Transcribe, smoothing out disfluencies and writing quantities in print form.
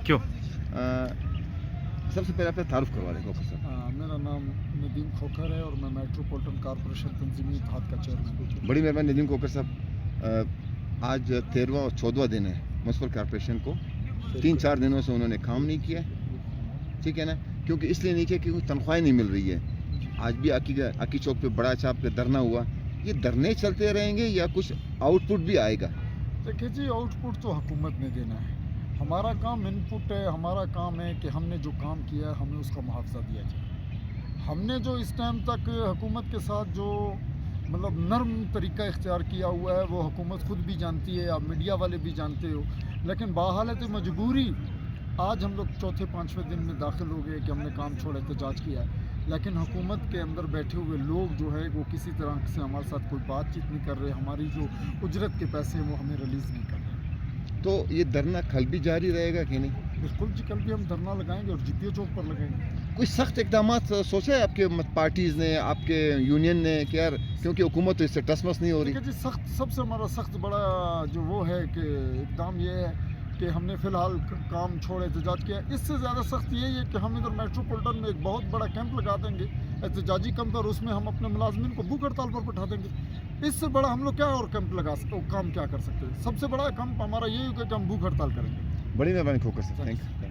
کیوں؟ سب سے پہلے آپ تعارف کروا دیں خوکر صاحب. میرا نام ندیم کھوکھر ہے اور میں میٹروپولیٹن کارپوریشن تنظیمی اتحاد کا چیئرمین ہوں. بڑی مہربانی ندیم کھوکر صاحب. آج 13واں اور 14واں دن ہے میونسپل کارپوریشن کو. 3-4 دنوں سے انہوں نے کام نہیں کیا, ٹھیک ہے نا, کیونکہ اس لیے نہیں کیا کہ تنخواہیں نہیں مل رہی ہے. آج بھی آکی چوک پہ بڑا چاپ پہ دھرنا ہوا. یہ دھرنے چلتے رہیں گے یا کچھ آؤٹ پٹ بھی آئے گا؟ دیکھیے جی, آؤٹ پٹ تو حکومت نے دینا ہے. ہمارا کام ان پٹ ہے. ہمارا کام ہے کہ ہم نے جو کام کیا ہے ہمیں اس کا محافظہ دیا جائے. ہم نے جو اس ٹائم تک حکومت کے ساتھ جو مطلب نرم طریقہ اختیار کیا ہوا ہے وہ حکومت خود بھی جانتی ہے, آپ میڈیا والے بھی جانتے ہو. لیکن بحالت مجبوری آج ہم لوگ 4-5ویں دن میں داخل ہو گئے کہ ہم نے کام چھوڑ احتجاج کیا ہے. لیکن حکومت کے اندر بیٹھے ہوئے لوگ جو ہے وہ کسی طرح سے ہمارے ساتھ کوئی بات چیت نہیں کر رہے. ہماری جو اجرت کے پیسے ہیں وہ ہمیں ریلیز نہیں کر رہے. تو یہ دھرنا کل بھی جاری رہے گا کہ نہیں؟ بالکل جی, کل بھی ہم دھرنا لگائیں گے اور جی پی او چوک پر لگائیں گے. کوئی سخت اقدامات سوچے آپ کے پارٹیز نے, آپ کے یونین نے کہ یار کیونکہ حکومت تو اس سے ٹسمس نہیں ہو رہی؟ جی سب سے ہمارا سخت بڑا جو وہ ہے کہ اقدام یہ ہے کہ ہم نے فی الحال کام چھوڑ احتجاج کیا. اس سے زیادہ سخت یہی ہے کہ ہم ادھر میٹروپولیٹن میں ایک بہت بڑا کیمپ لگا دیں گے, احتجاجی کیمپ, اور اس میں ہم اپنے ملازمین کو بھوک ہڑتال پر بٹھا دیں گے. اس سے بڑا ہم لوگ کیا اور کیمپ لگا سکتے, کام کیا کر سکتے ہیں؟ سب سے بڑا کیمپ ہمارا یہی ہوگا کہ ہم بھوک ہڑتال کریں گے. بڑی مہربانی کھوکر صاحب, تھینک یو.